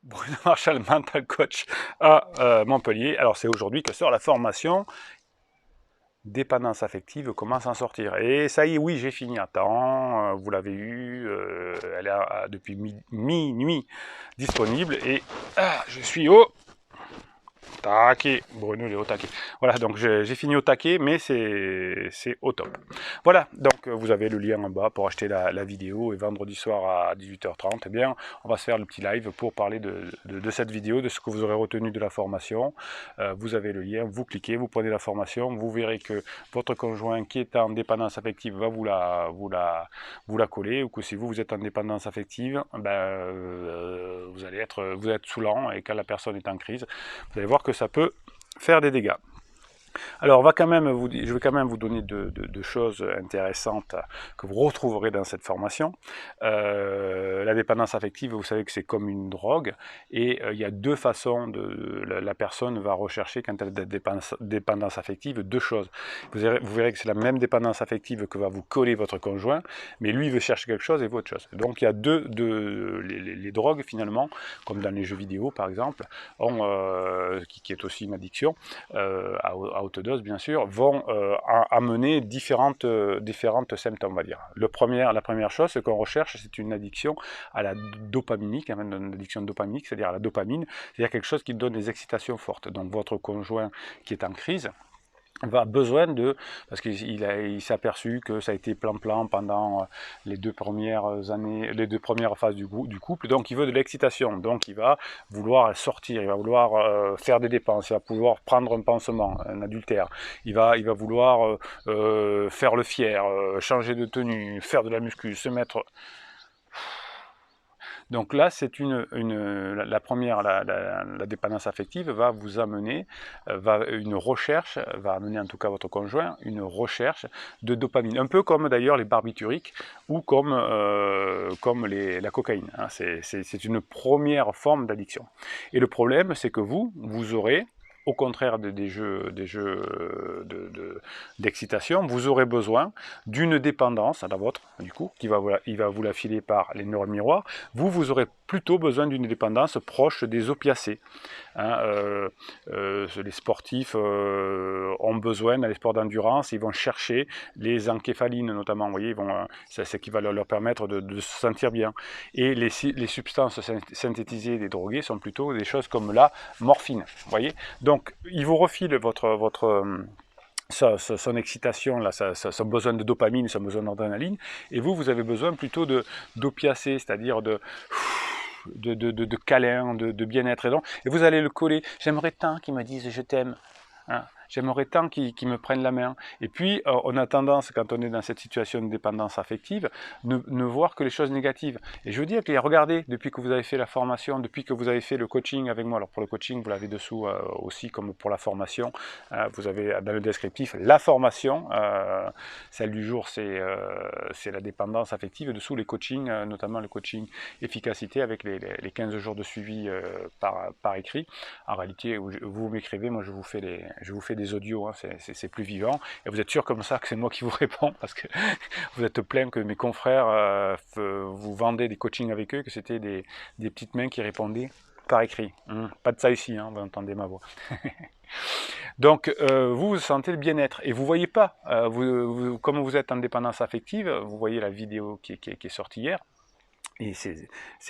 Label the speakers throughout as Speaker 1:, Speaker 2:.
Speaker 1: Bruno Marchal, mental coach à Montpellier. Alors c'est aujourd'hui que sort la formation dépendance affective, comment s'en sortir. Et ça y est, oui, j'ai fini à temps, vous l'avez eu, elle est depuis minuit disponible et je suis au taquet. Bruno, il est au taquet. Voilà, donc j'ai fini au taquet, mais c'est au top. Voilà, donc vous avez le lien en bas pour acheter la vidéo. Et vendredi soir à 18h30, eh bien, on va se faire le petit live pour parler de cette vidéo, de ce que vous aurez retenu de la formation. Vous avez le lien, vous cliquez, vous prenez la formation, vous verrez que votre conjoint qui est en dépendance affective va vous la coller, ou que si vous êtes en dépendance affective, ben, vous êtes saoulant, et quand la personne est en crise, vous allez voir que ça peut faire des dégâts. Alors, je vais quand même vous donner deux choses intéressantes que vous retrouverez dans cette formation. La dépendance affective, vous savez que c'est comme une drogue, et il y a deux façons la personne va rechercher quand elle a des dépendance affective, deux choses. Vous verrez que c'est la même dépendance affective que va vous coller votre conjoint, mais lui il veut chercher quelque chose et vous autre chose. Donc il y a les drogues finalement, comme dans les jeux vidéo par exemple, qui est aussi une addiction, à haute dose bien sûr, vont amener différentes symptômes, on va dire. La première chose, ce qu'on recherche, c'est une addiction à la dopaminique, une addiction dopaminique, c'est-à-dire à la dopamine, c'est-à-dire quelque chose qui donne des excitations fortes. Donc votre conjoint qui est en crise va besoin parce qu'il s'est aperçu que ça a été plan-plan pendant les 2 premières années, les 2 premières phases du couple, donc il veut de l'excitation, donc il va vouloir sortir, il va vouloir faire des dépenses, il va vouloir prendre un pansement, un adultère, il va vouloir faire le fier, changer de tenue, faire de la muscu, se mettre... Donc là, c'est la première, la dépendance affective va vous amener, une recherche, va amener en tout cas votre conjoint, une recherche de dopamine. Un peu comme d'ailleurs les barbituriques ou comme la cocaïne. Hein. C'est une première forme d'addiction. Et le problème, c'est que vous aurez, au contraire des jeux d'excitation, vous aurez besoin d'une dépendance à la vôtre, du coup, il va vous la filer par les neurones miroirs. Vous aurez plutôt besoin d'une dépendance proche des opiacés. Hein, les sportifs ont besoin, dans les sports d'endurance, ils vont chercher les encéphalines notamment, vous voyez, c'est ce qui va leur permettre de se sentir bien. Et les substances synthétisées des drogués sont plutôt des choses comme la morphine, vous voyez. Donc, il vous refile son excitation, là, son besoin de dopamine, son besoin d'adrénaline, et vous avez besoin plutôt d'opiacés, c'est-à-dire de câlin, de bien-être. Et vous allez le coller. J'aimerais tant qu'ils me disent je t'aime. Hein. J'aimerais tant qu'ils me prennent la main. Et puis, on a tendance, quand on est dans cette situation de dépendance affective, ne voir que les choses négatives. Et je veux dire que, regardez, depuis que vous avez fait la formation, depuis que vous avez fait le coaching avec moi, alors pour le coaching, vous l'avez dessous aussi, comme pour la formation, vous avez dans le descriptif la formation, celle du jour, c'est la dépendance affective, dessous les coachings, notamment le coaching efficacité avec les 15 jours de suivi par écrit. En réalité, vous m'écrivez, moi je vous fais des audios, hein, c'est plus vivant, et vous êtes sûr comme ça que c'est moi qui vous réponds, parce que vous êtes plein que mes confrères vous vendez des coachings avec eux, que c'était des petites mains qui répondaient par écrit. Pas de ça ici, hein, vous entendez ma voix. Donc vous sentez le bien-être, et vous voyez pas, comme vous êtes en dépendance affective, vous voyez la vidéo qui est sortie hier, et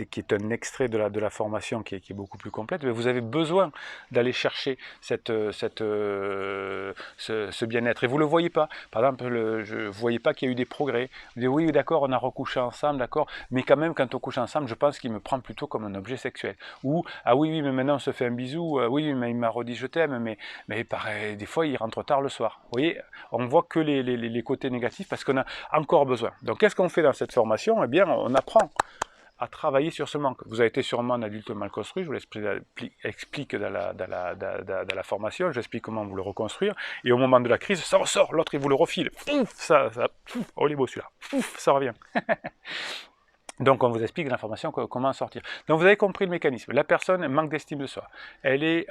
Speaker 1: qui est un extrait de la formation qui est beaucoup plus complète, mais vous avez besoin d'aller chercher ce bien-être, et vous ne le voyez pas. Par exemple, vous ne voyez pas qu'il y a eu des progrès. Vous dites, oui, d'accord, on a recouché ensemble, d'accord, mais quand même, quand on couche ensemble, je pense qu'il me prend plutôt comme un objet sexuel. Ou, ah oui, mais maintenant on se fait un bisou, oui, mais il m'a redit je t'aime, mais pareil, des fois il rentre tard le soir. Vous voyez, on voit que les côtés négatifs parce qu'on a encore besoin. Donc qu'est-ce qu'on fait dans cette formation? Eh bien, on apprend à travailler sur ce manque. Vous avez été sûrement un adulte mal construit, je vous l'explique dans la formation, j'explique comment vous le reconstruire, et au moment de la crise, ça ressort, l'autre il vous le refile, ça oh il est beau celui-là, ça revient. Donc on vous explique l'information comment en sortir. Donc vous avez compris le mécanisme. La personne manque d'estime de soi. Elle est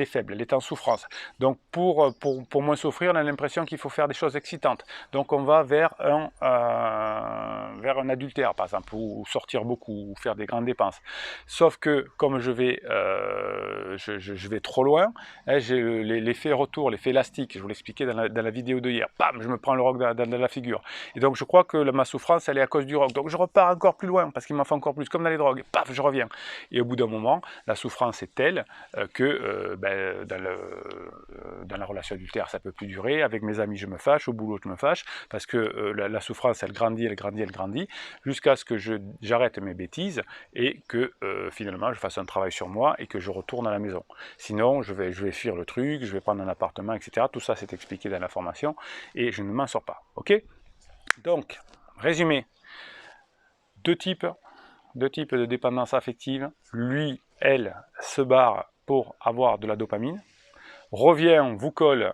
Speaker 1: faible, elle est en souffrance. Donc pour moins souffrir, on a l'impression qu'il faut faire des choses excitantes. Donc on va vers un adultère par exemple, ou sortir beaucoup, ou faire des grandes dépenses. Sauf que comme je vais trop loin, hein, j'ai l'effet retour, l'effet élastique. Je vous l'expliquais dans la vidéo de hier. Bam, je me prends le roc dans la figure. Et donc je crois que ma souffrance, elle est à cause du roc. Donc je repars encore plus loin, parce qu'il m'en fait encore plus, comme dans les drogues. Paf, je reviens. Et au bout d'un moment, la souffrance est telle que dans la relation adultère, ça ne peut plus durer. Avec mes amis, je me fâche. Au boulot, je me fâche. Parce que la souffrance, elle grandit, elle grandit, elle grandit. Jusqu'à ce que j'arrête mes bêtises et que finalement, je fasse un travail sur moi et que je retourne à la maison. Sinon, je vais fuir le truc, je vais prendre un appartement, etc. Tout ça, c'est expliqué dans la formation et je ne m'en sors pas. Ok ? Donc, résumé, deux types de dépendance affective. Lui, elle, se barre pour avoir de la dopamine. Revient, vous colle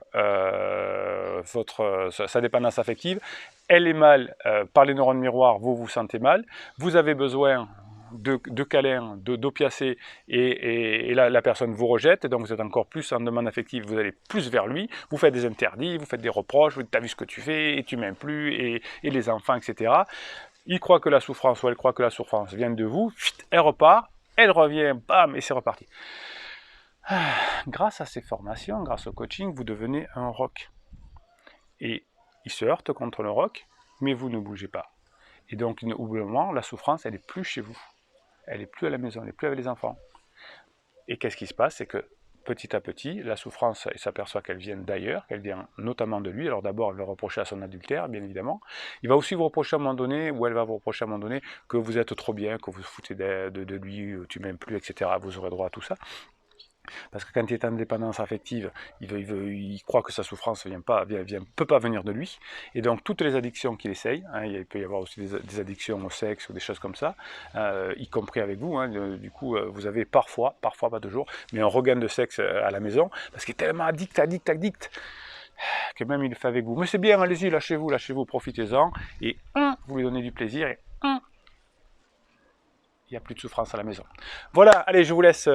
Speaker 1: sa dépendance affective. Elle est mal par les neurones miroirs, vous vous sentez mal. Vous avez besoin de câlins, d'opiacés, et la personne vous rejette, et donc vous êtes encore plus en demande affective, vous allez plus vers lui, vous faites des interdits, vous faites des reproches, vous dites t'as vu ce que tu fais, et tu m'aimes plus, et les enfants, etc. Il croit que la souffrance, ou elle croit que la souffrance vient de vous, elle repart, elle revient, bam, et c'est reparti. Grâce à ces formations, grâce au coaching, vous devenez un roc. Et il se heurte contre le roc, mais vous ne bougez pas. Et donc, au bout d'un moment, la souffrance, elle n'est plus chez vous. Elle n'est plus à la maison, elle n'est plus avec les enfants. Et qu'est-ce qui se passe? C'est que petit à petit, la souffrance, il s'aperçoit qu'elle vient d'ailleurs, qu'elle vient notamment de lui. Alors d'abord, elle va reprocher à son adultère, bien évidemment. Il va aussi vous reprocher à un moment donné, ou elle va vous reprocher à un moment donné, que vous êtes trop bien, que vous vous foutez de lui, tu m'aimes plus, etc. Vous aurez droit à tout ça. Parce que quand il est en dépendance affective, il croit que sa souffrance peut pas venir de lui. Et donc toutes les addictions qu'il essaye, hein, il peut y avoir aussi des addictions au sexe ou des choses comme ça, y compris avec vous. Hein, du coup, vous avez parfois pas toujours, mais un regain de sexe à la maison, parce qu'il est tellement addict, que même il le fait avec vous. Mais c'est bien, allez-y, lâchez-vous, profitez-en, et vous lui donnez du plaisir, et il n'y a plus de souffrance à la maison. Voilà, allez, je vous laisse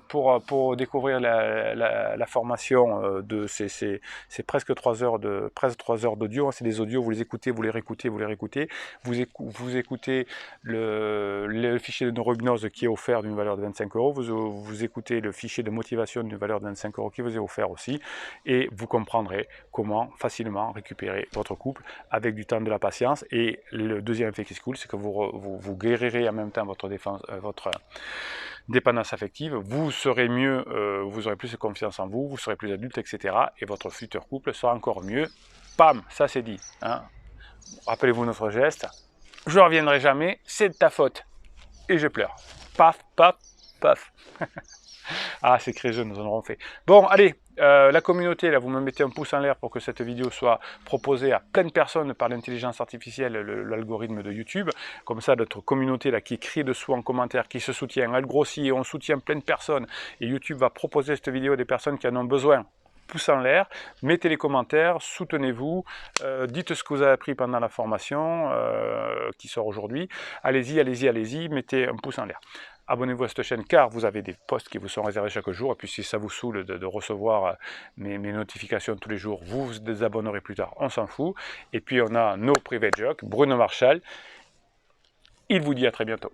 Speaker 1: pour découvrir la formation de ces presque 3 heures d'audio. C'est des audios, vous les écoutez, vous les réécoutez, vous écoutez le fichier de neurohypnose qui est offert d'une valeur de 25 €, vous écoutez le fichier de motivation d'une valeur de 25 € qui vous est offert aussi, et vous comprendrez comment facilement récupérer votre couple avec du temps, de la patience. Et le deuxième effet qui se coule, c'est que vous guérirez en même temps votre dépendance affective, vous serez mieux, vous aurez plus de confiance en vous, vous serez plus adulte, etc. Et votre futur couple sera encore mieux. Pam, ça c'est dit. Hein. Rappelez-vous notre geste. Je ne reviendrai jamais, c'est de ta faute. Et je pleure. Paf, paf, paf. Ah, ces créjeux nous en auront fait. Bon, allez, la communauté, là, vous me mettez un pouce en l'air pour que cette vidéo soit proposée à plein de personnes par l'intelligence artificielle, l'algorithme de YouTube. Comme ça, notre communauté, là, qui crie dessous en commentaire, qui se soutient, elle grossit et on soutient plein de personnes. Et YouTube va proposer cette vidéo à des personnes qui en ont besoin. Pouce en l'air, mettez les commentaires, soutenez-vous, dites ce que vous avez appris pendant la formation qui sort aujourd'hui. Allez-y, mettez un pouce en l'air. Abonnez-vous à cette chaîne car vous avez des posts qui vous sont réservés chaque jour. Et puis si ça vous saoule de recevoir mes notifications tous les jours, vous vous désabonnerez plus tard, on s'en fout. Et puis on a nos private jokes, Bruno Marshall. Il vous dit à très bientôt.